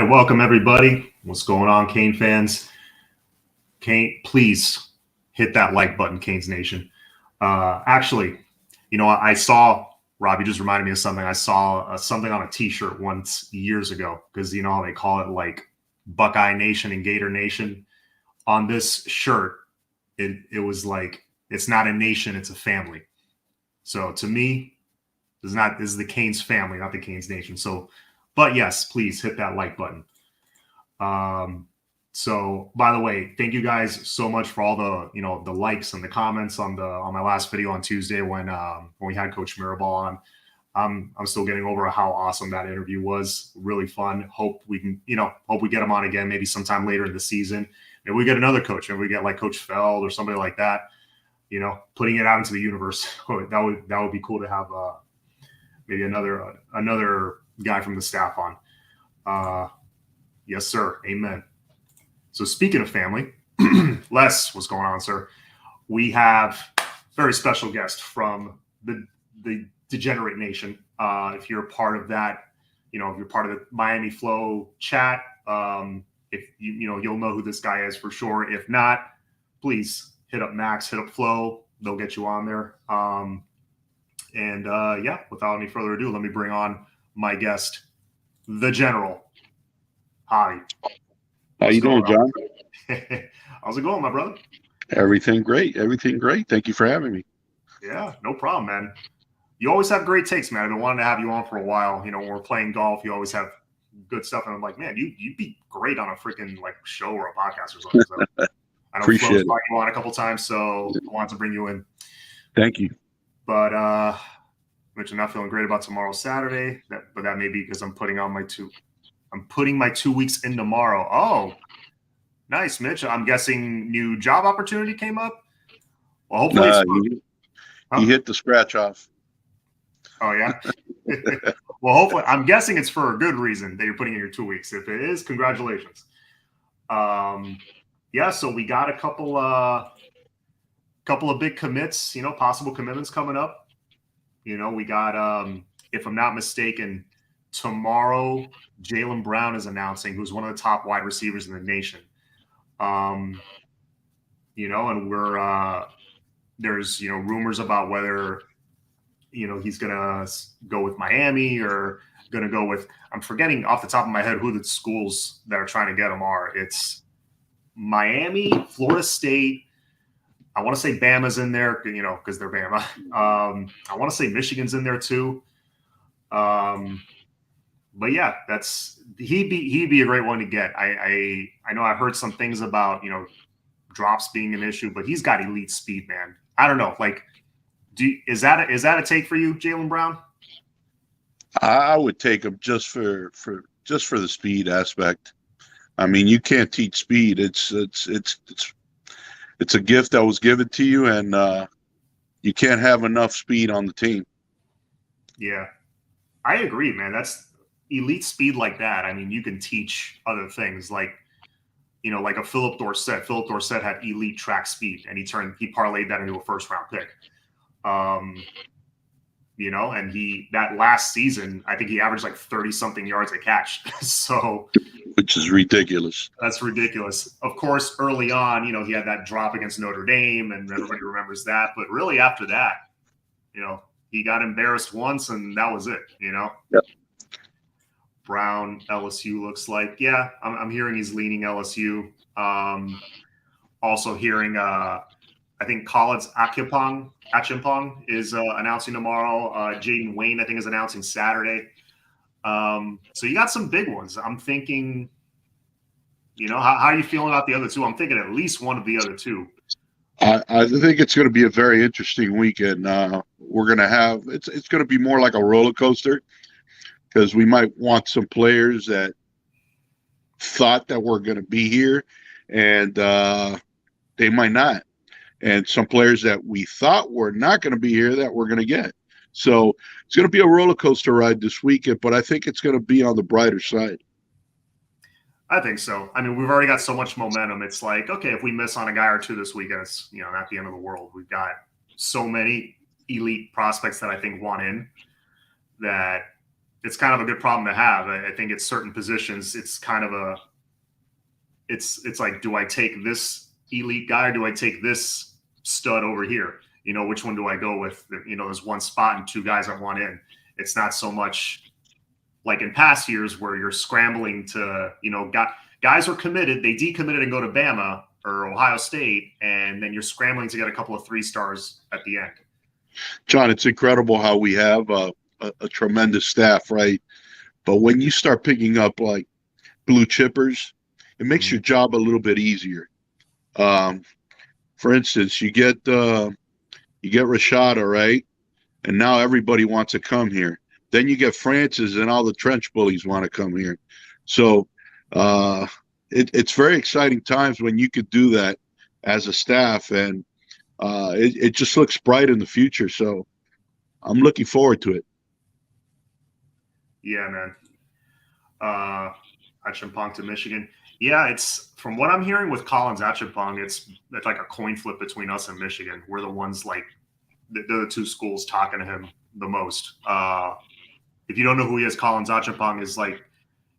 right, welcome everybody. What's going on, Cane fans? Cane, please hit that like button, Canes Nation. Actually, I saw, Rob, you just reminded me of something. I saw something on a T-shirt once years ago, because you know how they call it like Buckeye Nation and Gator Nation. On this shirt, it was like, it's not a nation, it's a family. So to me, this is the Canes family, not the Canes Nation. So, but yes, please hit that like button. So by the way, thank you guys so much for all the, the likes and the comments on my last video on Tuesday when we had Coach Mirabal on. I'm still getting over how awesome that interview was. Really fun. Hope we can, hope we get him on again, maybe sometime later in the season. Maybe we get another coach, maybe we get like Coach Feld or somebody like that, putting it out into the universe. That would be cool to have maybe another guy from the staff on. Yes, sir. Amen. So speaking of family, Les, what's going on, sir? We have a very special guest from the Degenerate Nation. If you're a part of that, if you're part of the Miami Flow chat, if you'll know who this guy is for sure. If not, please hit up Max, hit up Flo. They'll get you on there. Yeah, without any further ado, let me bring on my guest, the General. Hi. How you doing, John? How's it going, my brother? Everything great. Everything great. Thank you for having me. Yeah, no problem, man. You always have great takes, man. I've been wanting to have you on for a while. When we're playing golf, you always have good stuff. And I'm like, man, you'd be great on a freaking show or a podcast or something. So I know Flo's brought you on a couple times, so I wanted to bring you in. Thank you. But Mitch, I'm not feeling great about tomorrow, Saturday. But that may be because I'm putting my 2 weeks in tomorrow. Oh, nice, Mitch. I'm guessing new job opportunity came up. Well, hopefully he hit the scratch off. Oh yeah. Well, hopefully, I'm guessing it's for a good reason that you're putting in your 2 weeks. If it is, congratulations. Yeah. So we got a couple of big commits. Possible commitments coming up. We got if I'm not mistaken, tomorrow Jaylen Brown is announcing, who's one of the top wide receivers in the nation. And we're there's rumors about whether he's gonna go with Miami or gonna go with, I'm forgetting off the top of my head who the schools that are trying to get him are. It's Miami, Florida State. I want to say Bama's in there, because they're Bama. I want to say Michigan's in there too. But yeah, he'd be a great one to get. I know I heard some things about drops being an issue, but he's got elite speed, man. I don't know, is that a take for you, Jaylen Brown? I would take him just for the speed aspect. I mean, you can't teach speed. It's a gift that was given to you, and you can't have enough speed on the team. Yeah, I agree, man. That's elite speed like that. I mean, you can teach other things like a Philip Dorsett. Philip Dorsett had elite track speed, and he parlayed that into a first-round pick. And that last season, I think he averaged like 30-something yards a catch. So, which is ridiculous. That's ridiculous. Of course, early on, he had that drop against Notre Dame, and everybody remembers that. But really, after that, he got embarrassed once, and that was it. Yep. Brown, LSU looks like. Yeah, I'm hearing he's leaning LSU. Also hearing, I think College Achiampong is announcing tomorrow. Jaden Wayne, I think, is announcing Saturday. So you got some big ones. I'm thinking, how are you feeling about the other two? I'm thinking at least one of the other two. I think it's going to be a very interesting weekend. We're going to have it's going to be more like a roller coaster, because we might want some players that thought that we're going to be here, and they might not. And some players that we thought were not going to be here that we're going to get. So it's going to be a roller coaster ride this weekend, but I think it's going to be on the brighter side. I think so. I mean, we've already got so much momentum. It's like, okay, if we miss on a guy or two this weekend, it's, not the end of the world. We've got so many elite prospects that I think want in that, it's kind of a good problem to have. I think at certain positions, it's kind of it's like, do I take this elite guy or do I take this stud over here? Which one do I go with? There's one spot and two guys I want in. It's not so much like in past years where you're scrambling to, guys are committed, they decommitted and go to Bama or Ohio State, and then you're scrambling to get a couple of 3-stars at the end. John, it's incredible how we have a tremendous staff, right? But when you start picking up like blue chippers, it makes your job a little bit easier. For instance, you get Rashada, right? And now everybody wants to come here. Then you get Francis and all the trench bullies want to come here. So it's very exciting times when you could do that as a staff, and it just looks bright in the future. So I'm looking forward to it. Yeah, man. Achimpong to Michigan. Yeah, it's from what I'm hearing with Collins Achimpong, it's like a coin flip between us and Michigan. We're the ones like they're the two schools talking to him the most. If you don't know who he is, Collins Achimpong is like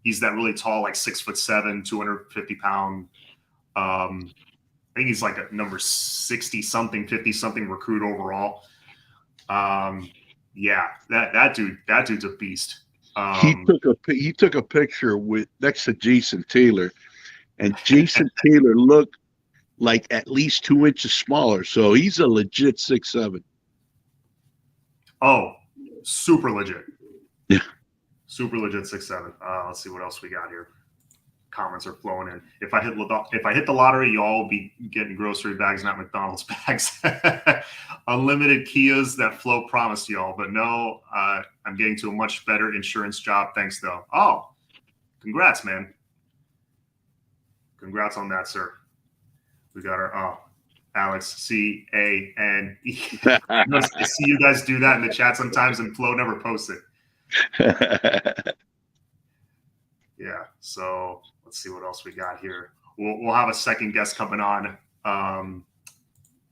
he's that really tall, like 6'7", 250-pound. I think he's like a number 60-something, 50-something recruit overall. Yeah, that dude's a beast. He took a picture with next to Jason Taylor, and Jason Taylor looked like at least 2 inches smaller. So he's a legit 6'7". Oh, super legit. Yeah. Super legit 6'7". Let's see what else we got here. Comments are flowing in. If I hit the lottery, y'all will be getting grocery bags, not McDonald's bags. Unlimited Kias that Flo promised y'all, but no, I'm getting to a much better insurance job. Thanks, though. Oh, congrats, man. Congrats on that, sir. We got our Alex CANE. I see you guys do that in the chat sometimes, and Flo never posts it. Yeah. So let's see what else we got here. We'll have a second guest coming on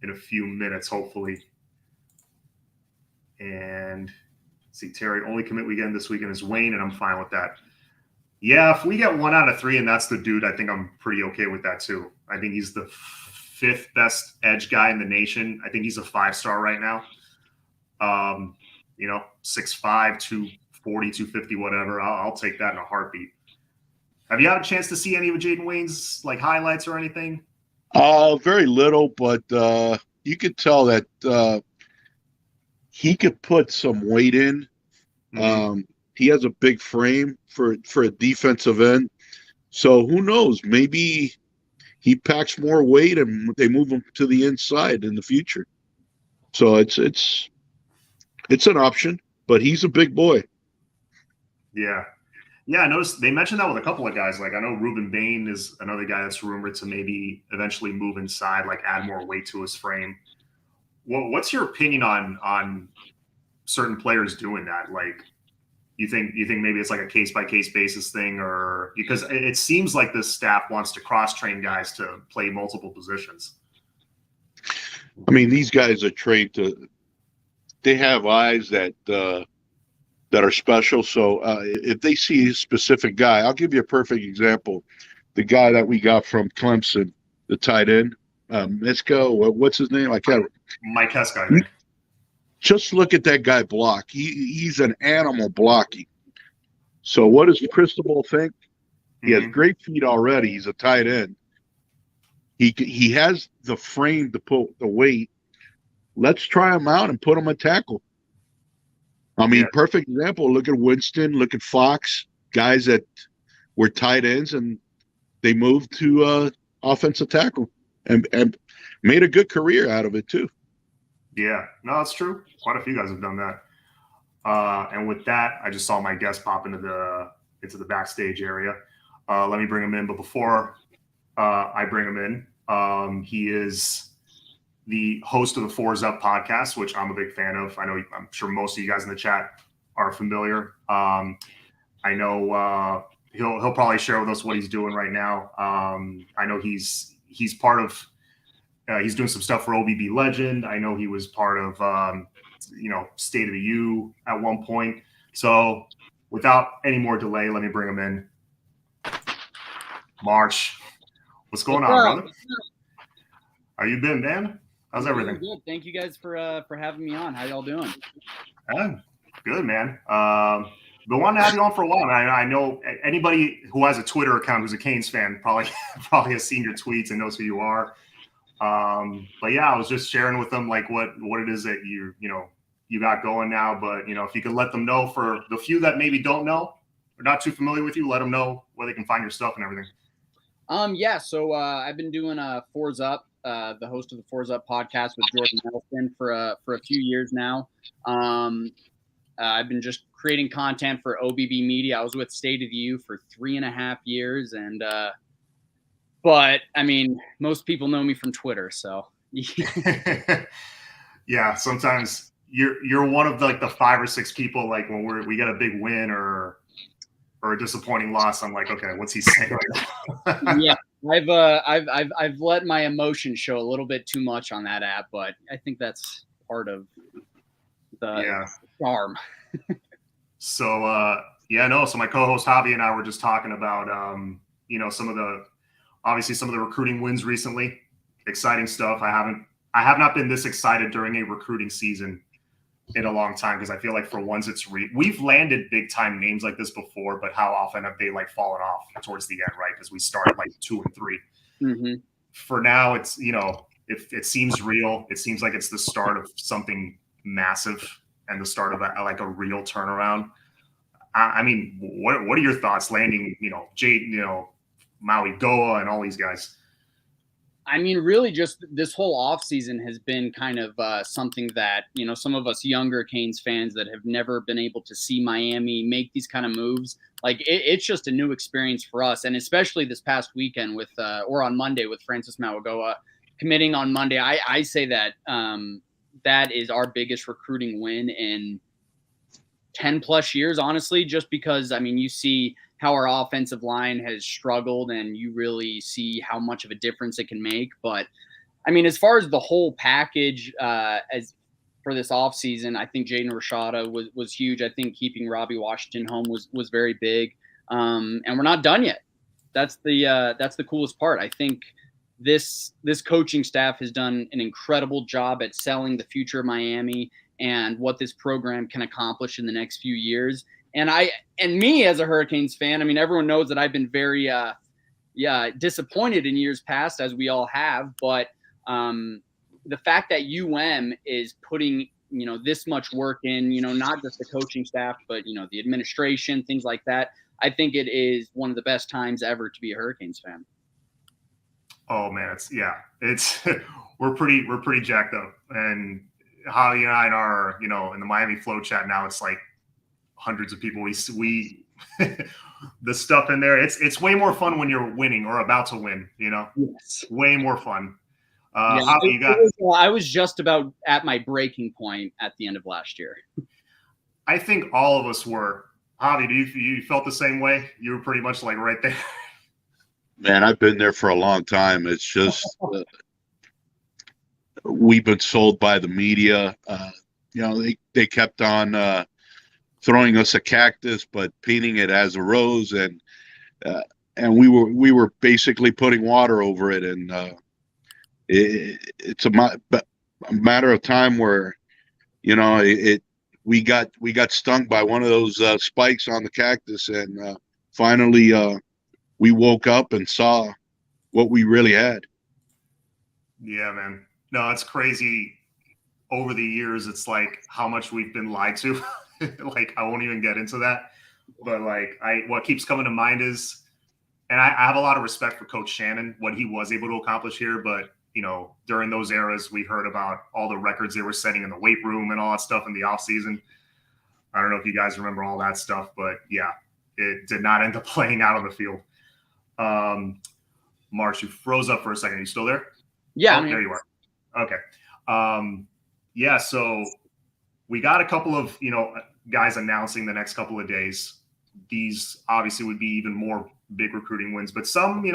in a few minutes, hopefully. And see, Terry, only commit we get this weekend is Wayne, and I'm fine with that. Yeah, if we get 1 out of 3 and that's the dude, I think I'm pretty okay with that too. I think he's the 5th best edge guy in the nation. I think he's a 5-star right now. 6'5", 240, 250, whatever. I'll take that in a heartbeat. Have you had a chance to see any of Jaden Wayne's like highlights or anything? Very little, but you could tell that he could put some weight in. Mm-hmm. He has a big frame for a defensive end. So who knows? Maybe he packs more weight and they move him to the inside in the future. So it's an option, but he's a big boy. Yeah. Yeah, I noticed they mentioned that with a couple of guys. Like I know Reuben Bain is another guy that's rumored to maybe eventually move inside, like add more weight to his frame. What's your opinion on certain players doing that? Like, you think maybe it's like a case-by-case basis thing, or because it seems like this staff wants to cross-train guys to play multiple positions? I mean, these guys are trained to – they have eyes that are special. So if they see a specific guy – I'll give you a perfect example. The guy that we got from Clemson, the tight end, Misko, what's his name? I can't – Mike Heska, I think. Just look at that guy block. He's an animal blocking. So what does Cristobal think? He has great feet already. He's a tight end. He has the frame to put the weight. Let's try him out and put him at tackle. I mean, perfect example. Look at Winston. Look at Fox. Guys that were tight ends, and they moved to offensive tackle and made a good career out of it too. Yeah, no, that's true. Quite a few guys have done that. And with that, I just saw my guest pop into the backstage area. Let me bring him in. But before I bring him in, he is the host of the Fours Up podcast, which I'm a big fan of. I'm sure most of you guys in the chat are familiar. I know he'll probably share with us what he's doing right now. I know he's part of. He's doing some stuff for OBB Legend. I know he was part of, State of the U at one point. So without any more delay, let me bring him in. Marsh, what's going on, brother? How you been, man? How's everything? Good. Thank you guys for having me on. How y'all doing? Good, man. Been wanting to have you on for a while. I know anybody who has a Twitter account who's a Canes fan probably has seen your tweets and knows who you are. But yeah, I was just sharing with them like what it is that you got going now. But if you could let them know, for the few that maybe don't know or not too familiar with you, let them know where they can find your stuff and everything. Yeah. So I've been doing Fours Up, the host of the Fours Up podcast with Jordan Nelson for a few years now. I've been just creating content for OBB Media. I was with State of the U for 3.5 years, and but I mean, most people know me from Twitter, so yeah. Sometimes you're one of the 5 or 6 people, like when we get a big win or a disappointing loss, I'm like, okay, what's he saying right now? Yeah, I've let my emotions show a little bit too much on that app, but I think that's part of the charm. So so my co-host Javi and I were just talking about some of the recruiting wins recently. Exciting stuff. I have not been this excited during a recruiting season in a long time, because I feel like for once we've landed big time names like this before, but how often have they fallen off towards the end, right? Because we started 2 and 3. Mm-hmm. For now, it's it seems real. It seems like it's the start of something massive and the start of a real turnaround. I mean, what are your thoughts landing Jade, Maui Goa and all these guys? I mean, really, just this whole offseason has been kind of something that, some of us younger Canes fans that have never been able to see Miami make these kind of moves. It's just a new experience for us. And especially this past weekend or on Monday with Francis Mauigoa committing on Monday. I say that that is our biggest recruiting win in 10 plus years, honestly, just because, I mean, you see how our offensive line has struggled, and you really see how much of a difference it can make. But I mean, as far as the whole package, as for this offseason, I think Jaden Rashada was huge. I think keeping Robbie Washington home was very big. And we're not done yet. That's the coolest part. I think this coaching staff has done an incredible job at selling the future of Miami and what this program can accomplish in the next few years. And me as a Hurricanes fan, I mean, everyone knows that I've been very disappointed in years past, as we all have. But the fact that UM is putting this much work in, not just the coaching staff, but the administration, things like that, I think it is one of the best times ever to be a Hurricanes fan. Oh man, it's we're pretty jacked up. And Holly and I are in the Miami Flow chat now, it's like hundreds of people. We the stuff in there, it's way more fun when you're winning or about to win. Yes, way more fun. I was just about at my breaking point at the end of last year. I think all of us were. Javi, do you felt the same way? You were pretty much right there. Man, I've been there for a long time. It's just we've been sold by the media. They kept on throwing us a cactus, but painting it as a rose, and we were basically putting water over it, and it's a matter of time where we got stung by one of those spikes on the cactus, and finally we woke up and saw what we really had. Yeah, man. No, it's crazy. Over the years, it's like how much we've been lied to. I won't even get into that. But what keeps coming to mind is, and I have a lot of respect for Coach Shannon, what he was able to accomplish here. But, during those eras, we heard about all the records they were setting in the weight room and all that stuff in the off season. I don't know if you guys remember all that stuff, but yeah, it did not end up playing out on the field. Marsh, you froze up for a second. Are you still there? Yeah. There you are. Okay. So we got a couple of, guys announcing the next couple of days. These obviously would be even more big recruiting wins, but some,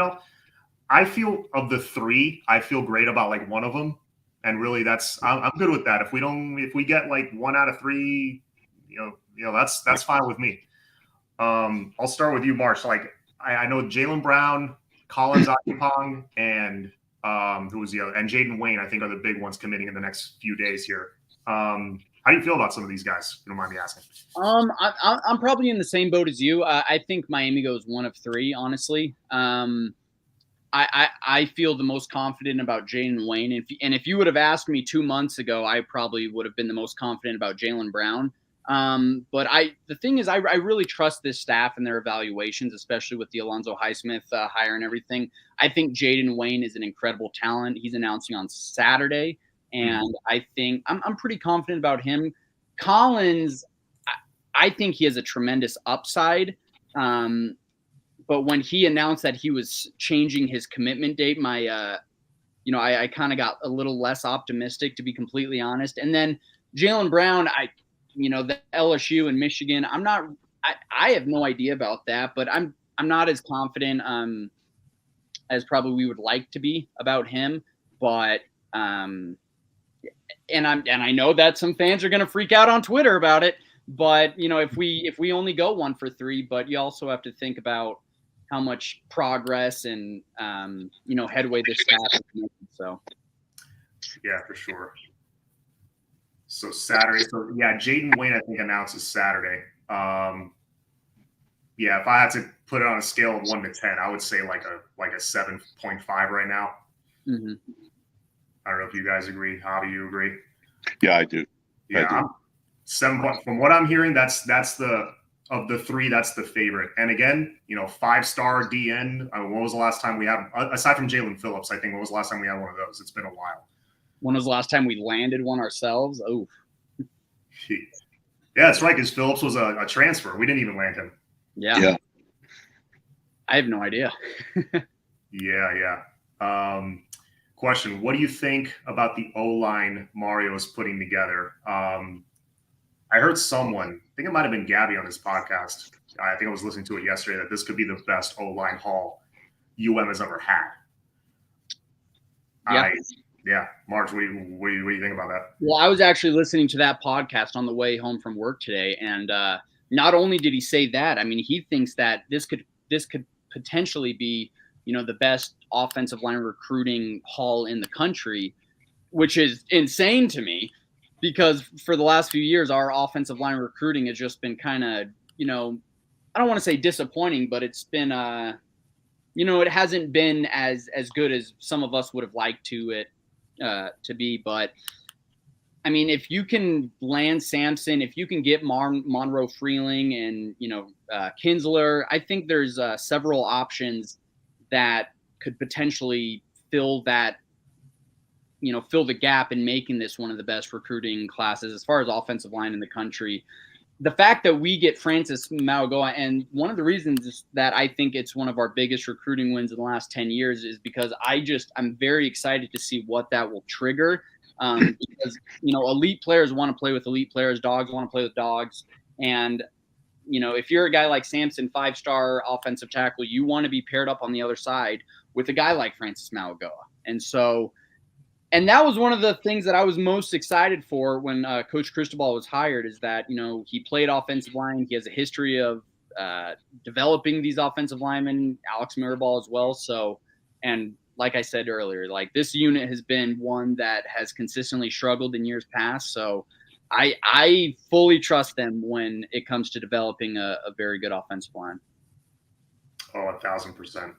I feel of the 3, I feel great about one of them. And really I'm good with that. If we get 1 out of 3, that's fine with me. I'll start with you, Marsh. Like I know Jaylen Brown, Collins Akipong, and who was the other? And Jaden Wayne, I think, are the big ones committing in the next few days here. How do you feel about some of these guys? If you don't mind me asking. I'm probably in the same boat as you. I think Miami goes one of three, honestly. I feel the most confident about Jaden Wayne. If you would have asked me 2 months ago, I probably would have been the most confident about Jaylen Brown. But the thing is, I really trust this staff and their evaluations, especially with the Alonzo Highsmith hire and everything. I think Jaden Wayne is an incredible talent. He's announcing on Saturday, and I think I'm pretty confident about him. Collins, I think he has a tremendous upside. But when he announced that he was changing his commitment date, I kind of got a little less optimistic, to be completely honest. And then Jaylen Brown, the LSU and Michigan, I have no idea about that, but I'm not as confident as probably we would like to be about him. But and I know that some fans are going to freak out on Twitter about it. But if we only go 1 for 3, but you also have to think about how much progress and headway this staff is making. So yeah, for sure. So Saturday. So yeah, Jaden Wayne I think announces Saturday. Yeah, if I had to put it on a scale of 1 to 10, I would say like a 7.5 right now. Mm-hmm. I don't know if you guys agree. How do you agree? Yeah, I do. Yeah, I do. 7. From what I'm hearing, that's the of the 3, that's the favorite. And again, 5-star DN. When was the last time we had, aside from Jalen Phillips? I think when was the last time we had one of those? It's been a while. When was the last time we landed one ourselves? Oh, yeah, that's right. Because Phillips was a transfer. We didn't even land him. Yeah. I have no idea. Yeah. Question: what do you think about the O-line Mario is putting together? I heard someone, I think it might have been Gabby on his podcast. I think I was listening to it yesterday, that this could be the best O-line haul UM has ever had. Yeah. Marge, what do you think about that? Well, I was actually listening to that podcast on the way home from work today, and not only did he say that, I mean, he thinks that this could potentially be, the best offensive line recruiting haul in the country, which is insane to me, because for the last few years, our offensive line recruiting has just been kind of, I don't want to say disappointing, but it's been, it hasn't been as good as some of us would have liked to be. But I mean, if you can land Sampson, if you can get Monroe Freeling and, Kinsler, I think there's several options that could potentially fill that, fill the gap in making this one of the best recruiting classes as far as offensive line in the country. The fact that we get Francis Mauigoa, and one of the reasons that I think it's one of our biggest recruiting wins in the last 10 years is because I'm very excited to see what that will trigger. Because, elite players want to play with elite players, dogs want to play with dogs. And, if you're a guy like Sampson, 5-star offensive tackle, you want to be paired up on the other side with a guy like Francis Mauigoa. And that was one of the things that I was most excited for when Coach Cristobal was hired, is that, he played offensive line. He has a history of developing these offensive linemen, Alex Mirabal as well. So, and like I said earlier, like, this unit has been one that has consistently struggled in years past. So I fully trust them when it comes to developing a very good offensive line. Oh, 1,000%.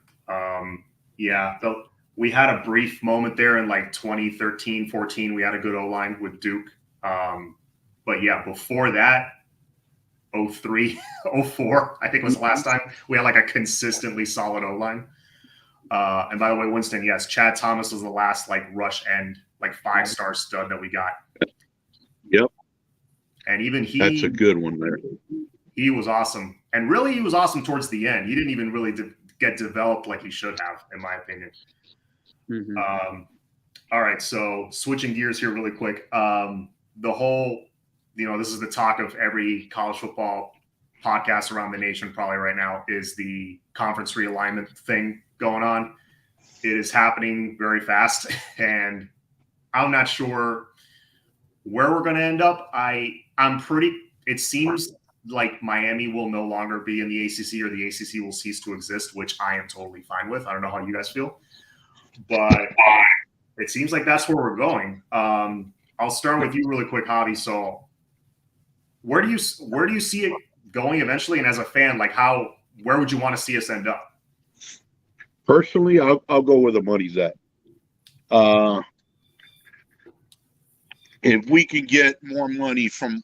Yeah. We had a brief moment there in like 2013, 14. We had a good O-line with Duke. But yeah, before that, 03, 04, I think was the last time we had like a consistently solid O-line. And by the way, Winston, yes, Chad Thomas was the last like rush end, like 5-star stud that we got. Yep. And even that's a good one there. He was awesome. And really, he was awesome towards the end. He didn't even really get developed like he should have, in my opinion. Mm-hmm. All right. So switching gears here really quick. The whole, this is the talk of every college football podcast around the nation probably right now, is the conference realignment thing going on. It is happening very fast, and I'm not sure where we're going to end up. It seems like Miami will no longer be in the ACC or the ACC will cease to exist, which I am totally fine with. I don't know how you guys feel, but it seems like that's where we're going. I'll start with you really quick, Javi. So where do you see it going eventually? And as a fan, like where would you want to see us end up? Personally, I'll go where the money's at. If we can get more money from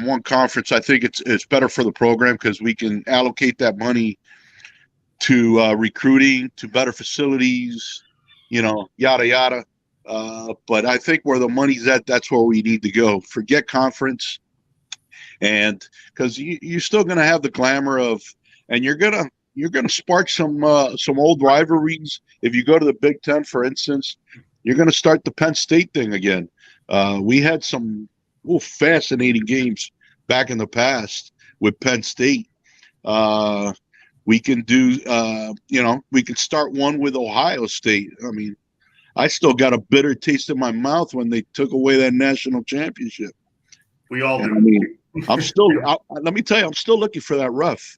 one conference, I think it's better for the program because we can allocate that money to recruiting, to better facilities, yada yada. But I think where the money's at, that's where we need to go. Forget conference, and because you're still going to have the glamour of, and you're gonna spark some old rivalries. If you go to the Big Ten, for instance, you're going to start the Penn State thing again. We had some fascinating games back in the past with Penn State. We can do, we can start one with Ohio State. I mean, I still got a bitter taste in my mouth when they took away that national championship. We all do. I mean, let me tell you, I'm still looking for that ref.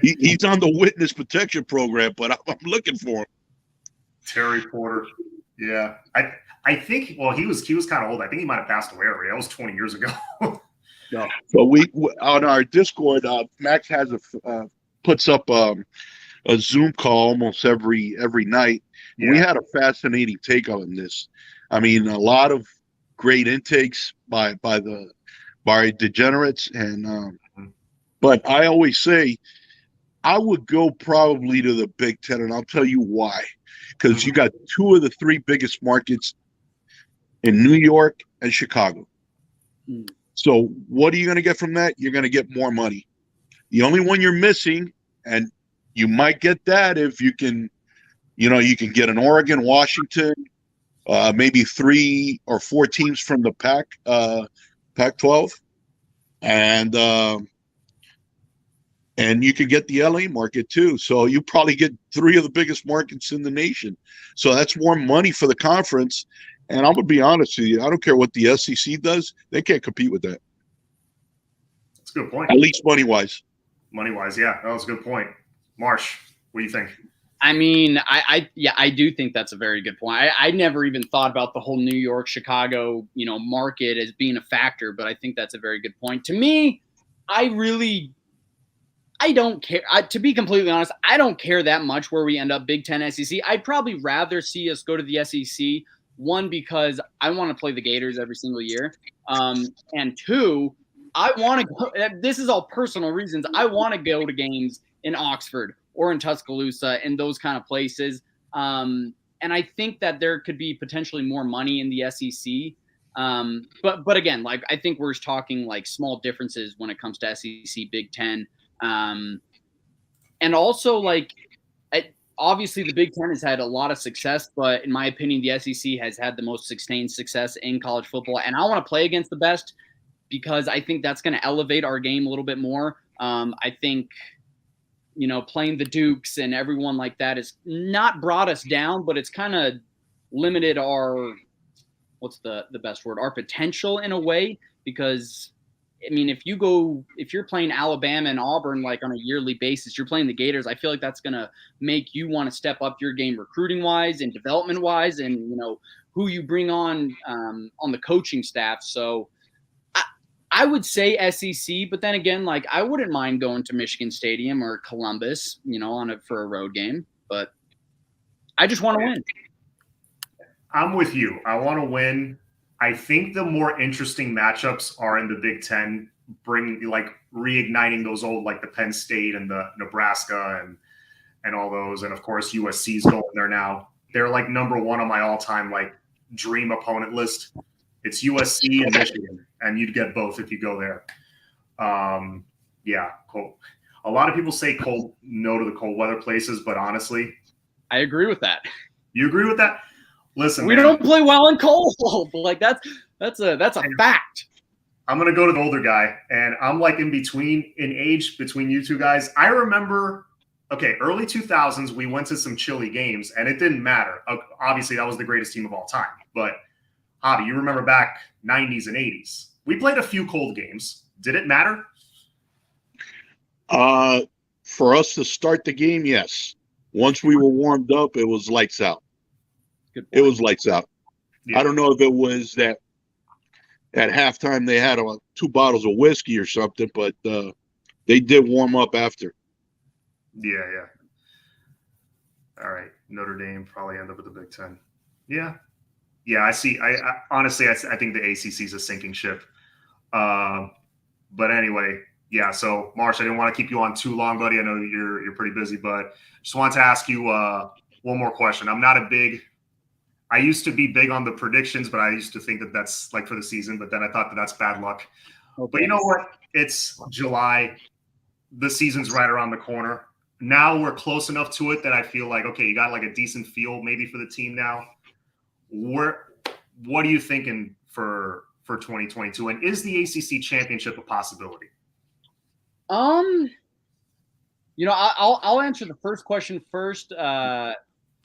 He's on the witness protection program, but I'm looking for him. Terry Porter. Yeah. I think, well, he was kind of old. I think he might have passed away already. That was 20 years ago. No. So we on our Discord, Max has puts up a Zoom call almost every night. Yeah. We had a fascinating take on this. I mean, a lot of great intakes by degenerates, and but I always say I would go probably to the Big Ten, and I'll tell you why. Because you got two of the three biggest markets in New York and Chicago. So what are you going to get from that? You're going to get more money. The only one you're missing, and you might get that if you can, you can get an Oregon, Washington, maybe 3 or 4 teams from the Pac-12, and you could get the LA market too. So you probably get 3 of the biggest markets in the nation. So that's more money for the conference. And I'm going to be honest with you, I don't care what the SEC does. They can't compete with that. That's a good point. At least money-wise. Money-wise, yeah. That was a good point. Marsh, what do you think? I mean, I do think that's a very good point. I never even thought about the whole New York, Chicago, market as being a factor, but I think that's a very good point. To me, I don't care. To be completely honest, I don't care that much where we end up, Big Ten, SEC. I'd probably rather see us go to the SEC, one, because I want to play the Gators every single year, and 2, I want to go. This is all personal reasons. I want to go to games in Oxford or in Tuscaloosa and those kind of places. And I think that there could be potentially more money in the SEC. But again, like, I think we're talking like small differences when it comes to SEC, Big Ten. And also, like, obviously the Big Ten has had a lot of success, but in my opinion, the SEC has had the most sustained success in college football. And I want to play against the best because I think that's going to elevate our game a little bit more. I think, playing the Dukes and everyone like that has not brought us down, but it's kind of limited our, what's the best word, our potential in a way, because I mean, if you're playing Alabama and Auburn, like on a yearly basis, you're playing the Gators, I feel like that's going to make you want to step up your game recruiting wise and development wise, and, who you bring on the coaching staff. So I would say SEC, but then again, like, I wouldn't mind going to Michigan Stadium or Columbus, for a road game, but I just want to win. I'm with you. I want to win. I think the more interesting matchups are in the Big Ten, reigniting those old, like the Penn State and the Nebraska and all those. And of course, USC's going there now. They're like number 1 on my all-time like dream opponent list. It's USC and Michigan, and you'd get both if you go there. Yeah, cool. A lot of people say no to the cold weather places, but honestly, I agree with that. You agree with that? Listen, we don't play well in cold. Like, that's a fact. I'm gonna go to the older guy, and I'm like in age between you two guys. I remember, early 2000s, we went to some chilly games, and it didn't matter. Obviously, that was the greatest team of all time. But Javi, you remember back 90s and 80s? we played a few cold games. Did it matter? For us to start the game, yes. Once we were warmed up, it was lights out. It was lights out. Yeah. I don't know if it was that at halftime they had 2 bottles of whiskey or something, but they did warm up after. Yeah. All right. Notre Dame probably end up with the Big Ten. Yeah. I see. I honestly, I think the ACC is a sinking ship. But anyway, yeah. So Marsh, I didn't want to keep you on too long, buddy. I know you're pretty busy, but just wanted to ask you one more question. I used to be big on the predictions, but I used to think that that's like for the season, but then I thought that that's bad luck. Okay. But you know what? It's July. The season's right around the corner. Now we're close enough to it that I feel like, okay, you got like a decent feel maybe for the team now. What are you thinking for 2022? And is the ACC championship a possibility? I'll answer the first question first.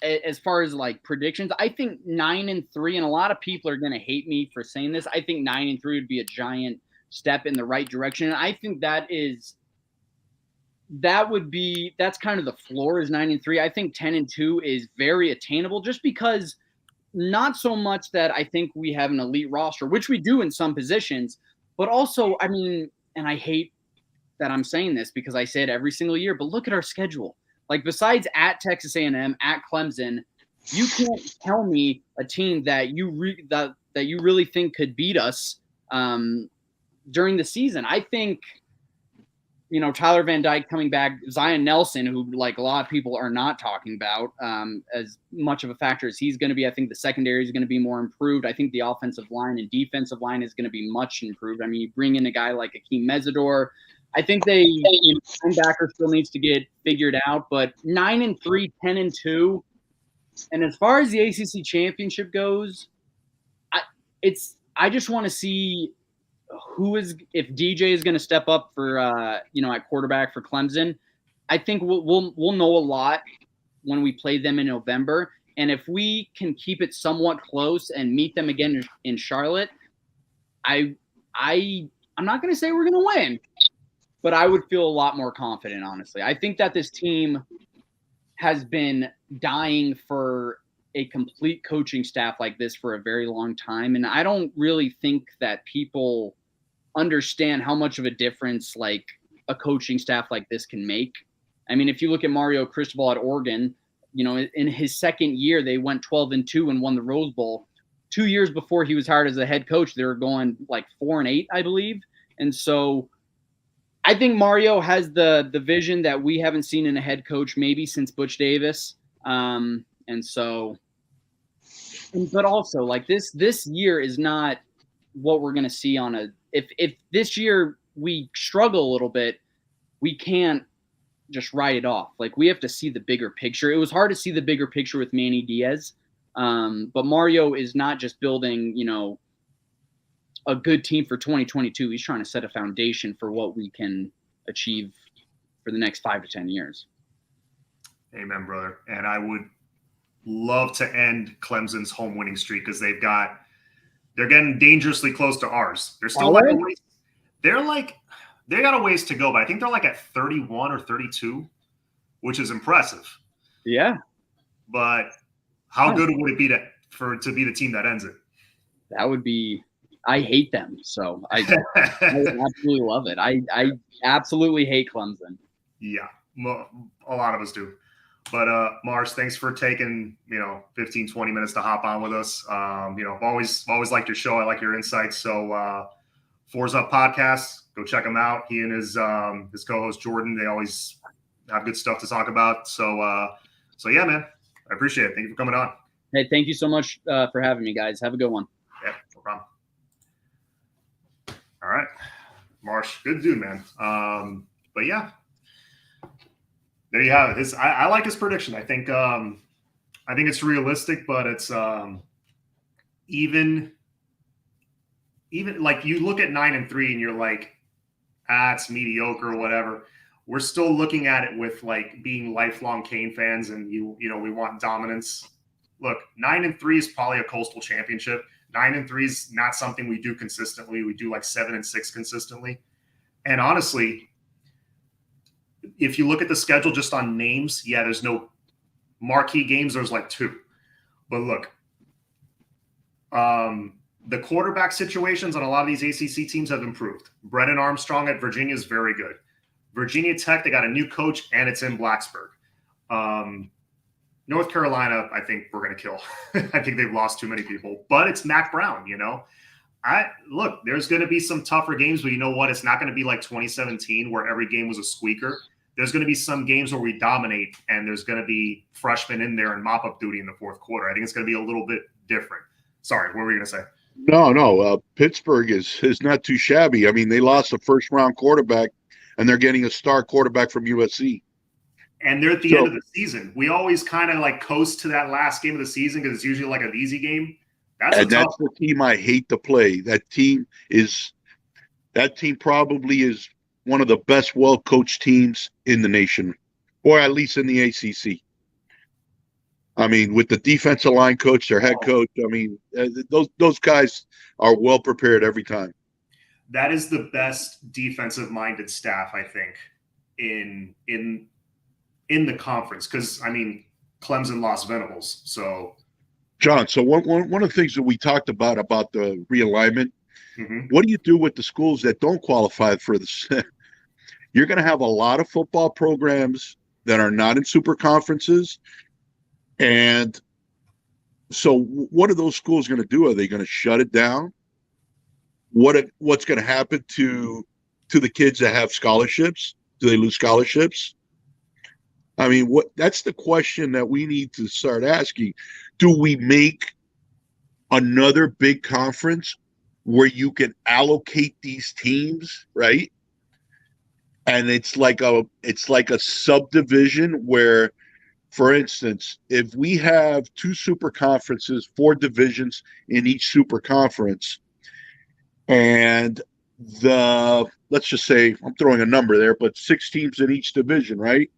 As far as like predictions, I think 9-3, and a lot of people are going to hate me for saying this. I think 9-3 would be a giant step in the right direction. And I think that's kind of the floor is 9-3. I think 10-2 is very attainable, just because not so much that I think we have an elite roster, which we do in some positions, but also, I mean, and I hate that I'm saying this because I say it every single year, but look at our schedule. Like, besides at Texas A&M, at Clemson, you can't tell me a team that you really think could beat us during the season. I think, Tyler Van Dyke coming back, Zion Nelson, who like a lot of people are not talking about as much of a factor as he's going to be. I think the secondary is going to be more improved. I think the offensive line and defensive line is going to be much improved. I mean, you bring in a guy like Akeem Mesidor. I think linebacker still needs to get figured out, but 9-3, 10-2. And as far as the ACC championship goes, I just want to see if DJ is going to step up for at quarterback for Clemson. I think we'll know a lot when we play them in November, and if we can keep it somewhat close and meet them again in Charlotte, I'm not going to say we're going to win, but I would feel a lot more confident, honestly. I think that this team has been dying for a complete coaching staff like this for a very long time, and I don't really think that people understand how much of a difference like a coaching staff like this can make. I mean, if you look at Mario Cristobal at Oregon, in his second year, they went 12-2 and won the Rose Bowl. 2 years before he was hired as a head coach, they were going like 4-8, I believe. And so I think Mario has the vision that we haven't seen in a head coach maybe since Butch Davis. But also like this year is not what we're going to see if this year we struggle a little bit, we can't just write it off. Like, we have to see the bigger picture. It was hard to see the bigger picture with Manny Diaz. But Mario is not just building, a good team for 2022. He's trying to set a foundation for what we can achieve for the next 5 to 10 years. Amen, brother. And I would love to end Clemson's home winning streak because they're getting dangerously close to ours. They're still they got a ways to go, but I think they're like at 31 or 32, which is impressive. Yeah. But how good would it be to be the team that ends it? That would be. I hate them, so I absolutely love it. I absolutely hate Clemson. Yeah, a lot of us do. But Marsh, thanks for taking 15, 20 minutes to hop on with us. I've always liked your show. I like your insights. So Fours Up Podcast, go check him out. He and his co-host Jordan, they always have good stuff to talk about. So yeah, man, I appreciate it. Thank you for coming on. Hey, thank you so much for having me, guys. Have a good one. Yeah, no problem. All right, Marsh, good dude, man. But yeah, there you have it. I like his prediction. I think it's realistic, but it's even like you look at 9-3 and you're like, it's mediocre or whatever. We're still looking at it with like being lifelong Cane fans, and we want dominance. Look, 9-3 is probably a coastal championship. 9-3 is not something we do consistently. We do like 7-6 consistently. And honestly, if you look at the schedule just on names, yeah, there's no marquee games. There's like 2. But look, the quarterback situations on a lot of these ACC teams have improved. Brennan Armstrong at Virginia is very good. Virginia Tech, they got a new coach, and it's in Blacksburg. North Carolina, I think we're going to kill. I think they've lost too many people. But it's Mac Brown, you know. Look, there's going to be some tougher games, but you know what? It's not going to be like 2017 where every game was a squeaker. There's going to be some games where we dominate, and there's going to be freshmen in there and mop-up duty in the fourth quarter. I think it's going to be a little bit different. Sorry, what were you going to say? No. Pittsburgh is not too shabby. I mean, they lost a first-round quarterback, and they're getting a star quarterback from USC. And they're at the end of the season. We always kind of like coast to that last game of the season because it's usually like an easy game. That's the team I hate to play. That team probably is one of the best well-coached teams in the nation, or at least in the ACC. I mean, with the defensive line coach, their head coach, I mean, those guys are well prepared every time. That is the best defensive-minded staff, I think, in the conference. Because I mean, Clemson lost Venables, so. John, so one of the things that we talked about the realignment, what do you do with the schools that don't qualify for this? You're going to have a lot of football programs that are not in super conferences. And so what are those schools going to do? Are they going to shut it down? What's going to happen to the kids that have scholarships? Do they lose scholarships? I mean, that's the question that we need to start asking. Do we make another big conference where you can allocate these teams, right? And it's like a subdivision where, for instance, if we have 2 super conferences, 4 divisions in each super conference, and let's just say, I'm throwing a number there, but 6 teams in each division, right?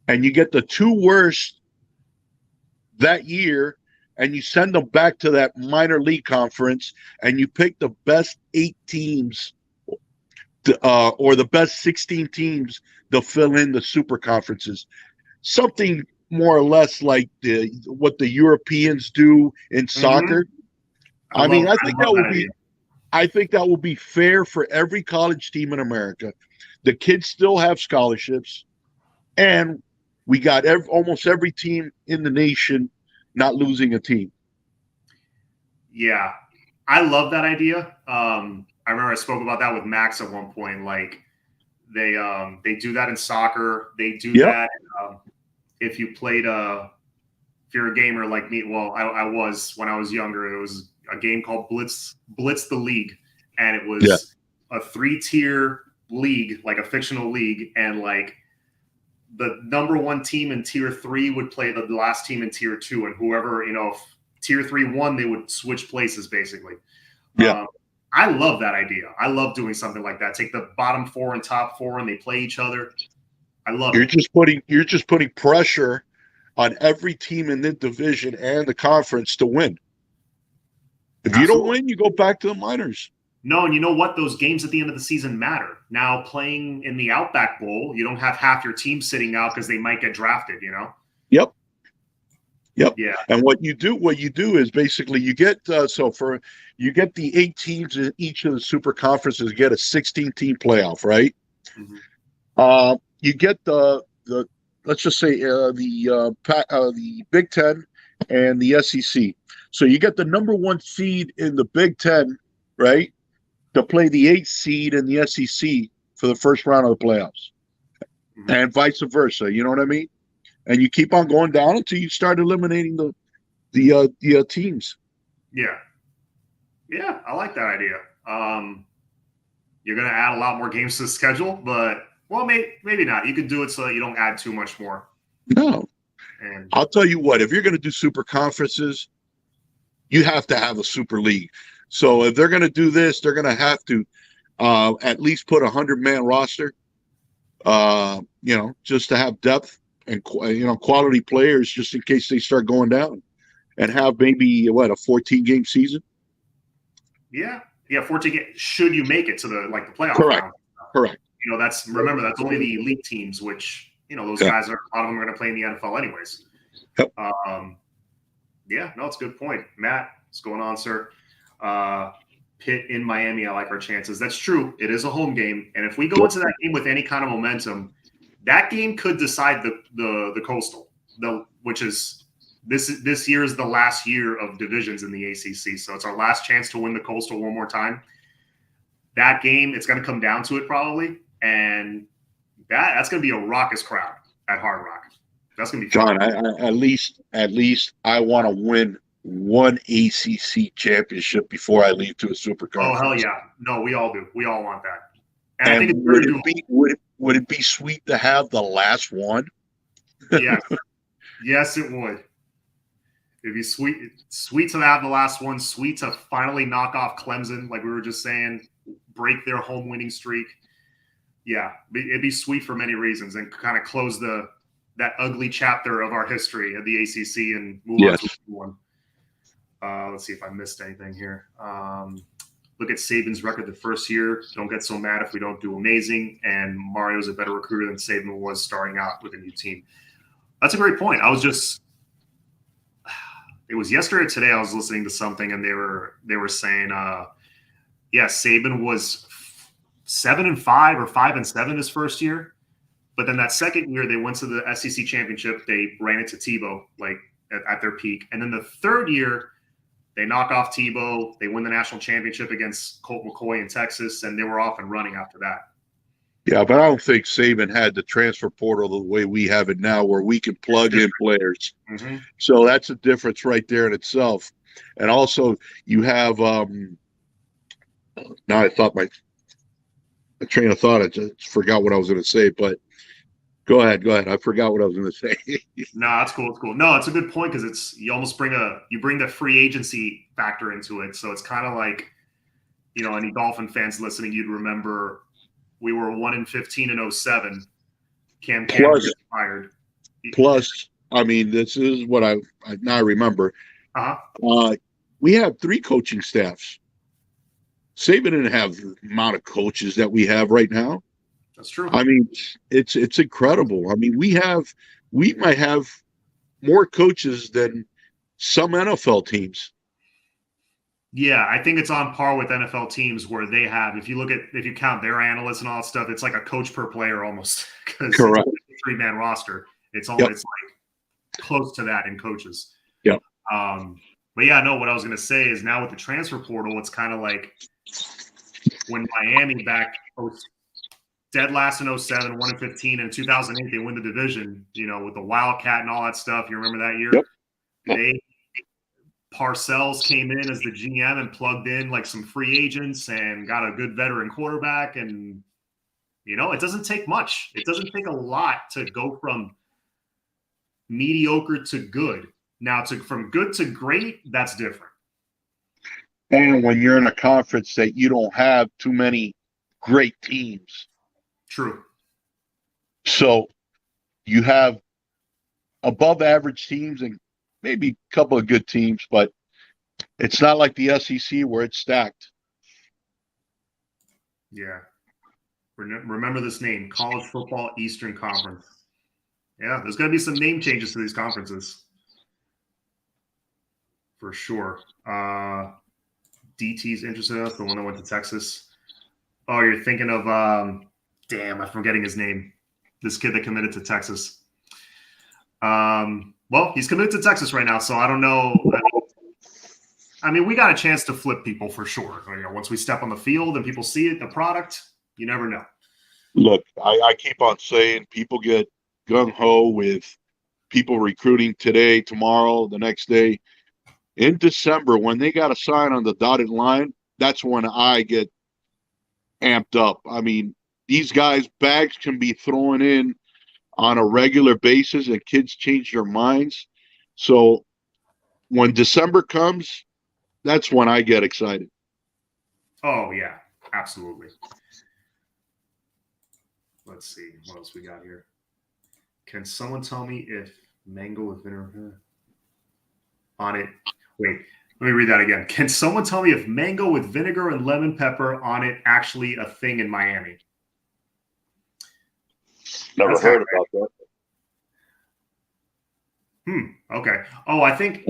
And you get the 2 worst that year, and you send them back to that minor league conference, and you pick the best 8 teams or the best 16 teams to fill in the super conferences. Something more or less like what the Europeans do in soccer. I think that will be fair for every college team in America. The kids still have scholarships, and we got almost every team in the nation not losing a team. Yeah, I love that idea. I remember I spoke about that with Max at one point. Like they do that in soccer. They do that if you played if you're a gamer like me. Well, I was when I was younger. It was a game called Blitz the League, and it was a 3-tier league, like a fictional league, and like the number 1 team in tier 3 would play the last team in tier 2, and whoever, if tier 3 won, they would switch places basically. Yeah. I love that idea. I love doing something like that. Take the bottom 4 and top 4 and they play each other. I love it. You're just putting pressure on every team in the division and the conference to win. If you don't win, you go back to the minors. No, and you know what? Those games at the end of the season matter. Now, playing in the Outback Bowl, you don't have half your team sitting out because they might get drafted, Yep. Yeah. And what you do is basically you get you get the 8 teams in each of the super conferences, get a 16-team playoff, right? You get the let's just say the Big Ten and the SEC. So you get the number 1 seed in the Big Ten, right, to play the 8th seed in the SEC for the first round of the playoffs, and vice versa. You know what I mean? And you keep on going down until you start eliminating the teams. Yeah, I like that idea. You're going to add a lot more games to the schedule, but maybe not. You could do it so that you don't add too much more. No. And I'll tell you what, if you're going to do super conferences, you have to have a super league. So if they're going to do this, they're going to have to at least put 100-man roster, just to have depth and quality players just in case they start going down. and have maybe a 14-game season. Yeah, 14. Should you make it to the playoff Correct. round? Correct. That's only the elite teams, which those guys are, a lot of them are going to play in the NFL anyways. Yep. Yeah, no, it's a good point. Matt, what's going on, sir? Pitt in Miami, I like our chances. That's true. It is a home game, and if we go into that game with any kind of momentum, that game could decide the Coastal, which is this year is the last year of divisions in the ACC, so it's our last chance to win the Coastal one more time. That game, it's going to come down to it probably, and that's going to be a raucous crowd at Hard Rock. That's going to be fun. John, at least I want to win one ACC championship before I leave to a super conference. Oh, hell yeah. No, we all do. We all want that. And I think it's would very it would it be sweet to have the last one? Yes. Yes, it would. It'd be sweet to have the last one, sweet to finally knock off Clemson, like we were just saying, break their home winning streak. Yeah, it'd be sweet for many reasons and kind of close that ugly chapter of our history of the ACC and move on to one. Let's see if I missed anything here. Look at Saban's record the first year. Don't get so mad if we don't do amazing. And Mario's a better recruiter than Saban was starting out with a new team. That's a great point. It was yesterday or today I was listening to something and they were saying, Saban was 7-5 or 5-7 his first year. But then that second year they went to the SEC championship. They ran into Tebow at their peak. And then the third year they knock off Tebow. They win the national championship against Colt McCoy in Texas, and they were off and running after that. Yeah, but I don't think Saban had the transfer portal the way we have it now, where we can plug in players. Mm-hmm. So that's a difference right there in itself. And also, you have now I thought my train of thought. I just forgot what I was going to say, but go ahead. I forgot what I was going to say. No, that's cool. It's cool. No, it's a good point because you almost bring the free agency factor into it. So it's kind of like, any Dolphin fans listening, you'd remember we were 1-15 in 2007. Cam was fired. Plus, I mean, this is what I now remember. We had 3 coaching staffs. Saban didn't have the amount of coaches that we have right now. That's true. I mean, it's incredible. I mean, we might have more coaches than some NFL teams. Yeah, I think it's on par with NFL teams where they have, if you count their analysts and all that stuff, it's like a coach per player almost because correct. It's a 3-man roster. It's like close to that in coaches. Yeah. But yeah, no, what I was going to say is now with the transfer portal, it's kind of like when Miami back dead last in 2007, 1-15, and in 2008 they win the division, with the Wildcat and all that stuff. You remember that year? Yep. Parcells came in as the GM and plugged in like some free agents and got a good veteran quarterback. And, it doesn't take much. It doesn't take a lot to go from mediocre to good. Now, from good to great, that's different. And when you're in a conference that you don't have too many great teams. True. So you have above average teams and maybe a couple of good teams, but it's not like the SEC where it's stacked. Yeah. Remember this name, College Football Eastern Conference. Yeah, there's going to be some name changes to these conferences. For sure. DT's interested in us, the one that went to Texas. Oh, you're thinking of I'm forgetting his name. This kid that committed to Texas. Well, he's committed to Texas right now, so I don't know. I mean, we got a chance to flip people for sure. Once we step on the field and people see it, the product, you never know. Look, I keep on saying people get gung-ho with people recruiting today, tomorrow, the next day. In December, when they got to sign on the dotted line, that's when I get amped up. I mean, these guys' bags can be thrown in on a regular basis and kids change their minds. So when December comes, that's when I get excited. Oh, yeah, absolutely. Let's see what else we got here. Can someone tell me if Mango is on it. Wait, let me read that again. Can someone tell me if mango with vinegar and lemon pepper on it actually a thing in Miami? Never That's heard not about that. Okay. Oh, I think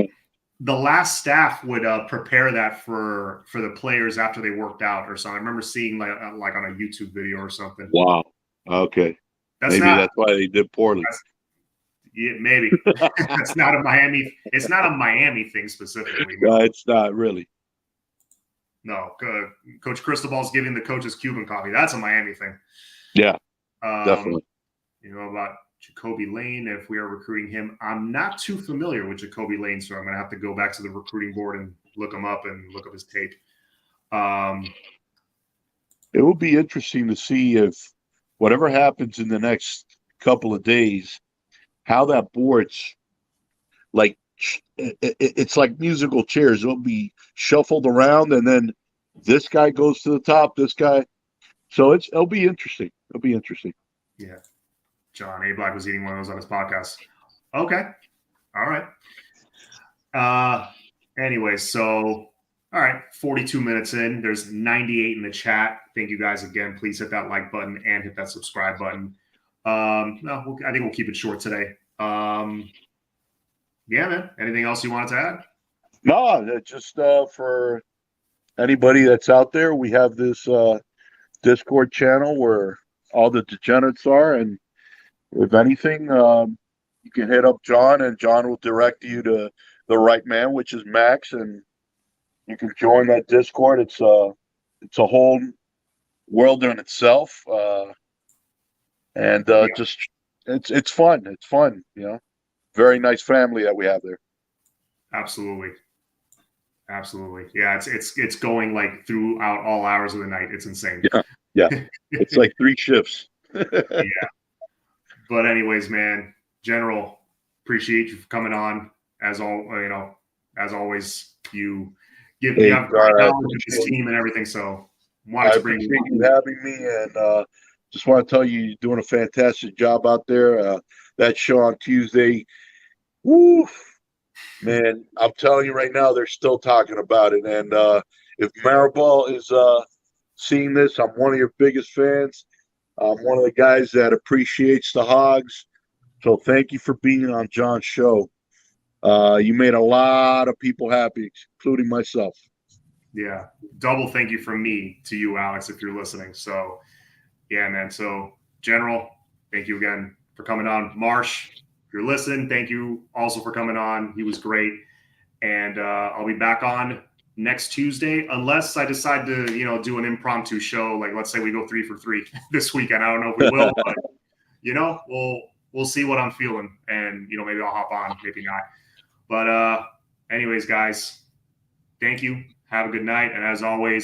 the last staff would prepare that for the players after they worked out or something. I remember seeing like on a YouTube video or something. Wow. Okay. That's Maybe not. that's why they did poorly. Yeah, maybe. It's not a Miami. It's not a Miami thing specifically. No, it's not really. No, Coach Cristobal's giving the coaches Cuban coffee. That's a Miami thing. Yeah, definitely. You know about Jacoby Lane, if we are recruiting him. I'm not too familiar with Jacoby Lane, so I'm going to have to go back to the recruiting board and look him up and look up his tape. It will be interesting to see if whatever happens in the next couple of days, how that board's like. It's like musical chairs. It'll be shuffled around, and then this guy goes to the top. This guy, so it'll be interesting. It'll be interesting. Yeah, John A. Black was eating one of those on his podcast. Okay, all right. Anyway, so all right, 42 minutes in. There's 98 in the chat. Thank you guys again. Please hit that like button and hit that subscribe button. No, I think we'll keep it short today. Yeah, man. Anything else you wanted to add? No, just for anybody that's out there, we have this Discord channel where all the degenerates are, and if anything, you can hit up John, and John will direct you to the right man, which is Max, and you can join that Discord. It's a whole world in itself, and just it's fun. It's fun, you know. Very nice family that we have there. Absolutely. Yeah, it's going like throughout all hours of the night. It's insane. Yeah. It's like 3 shifts. Yeah. But anyways, man, General, appreciate you for coming on. As always, you give me up knowledge of this team and everything. So wanted to bring you having me, and just want to tell you, you're doing a fantastic job out there. That show on Tuesday, woo, man, I'm telling you right now, they're still talking about it. And if Maribel is seeing this, I'm one of your biggest fans. I'm one of the guys that appreciates the Hogs. So thank you for being on John's show. You made a lot of people happy, including myself. Yeah. Double thank you from me to you, Alex, if you're listening. So, yeah, man. So, General, thank you again for coming on. Marsh, if you're listening, thank you also for coming on. He was great. And I'll be back on next Tuesday, unless I decide to, do an impromptu show. Like, let's say we go 3 for 3 this weekend. I don't know if we will, but, we'll see what I'm feeling. And, maybe I'll hop on, maybe not. But anyways, guys, thank you. Have a good night. And as always,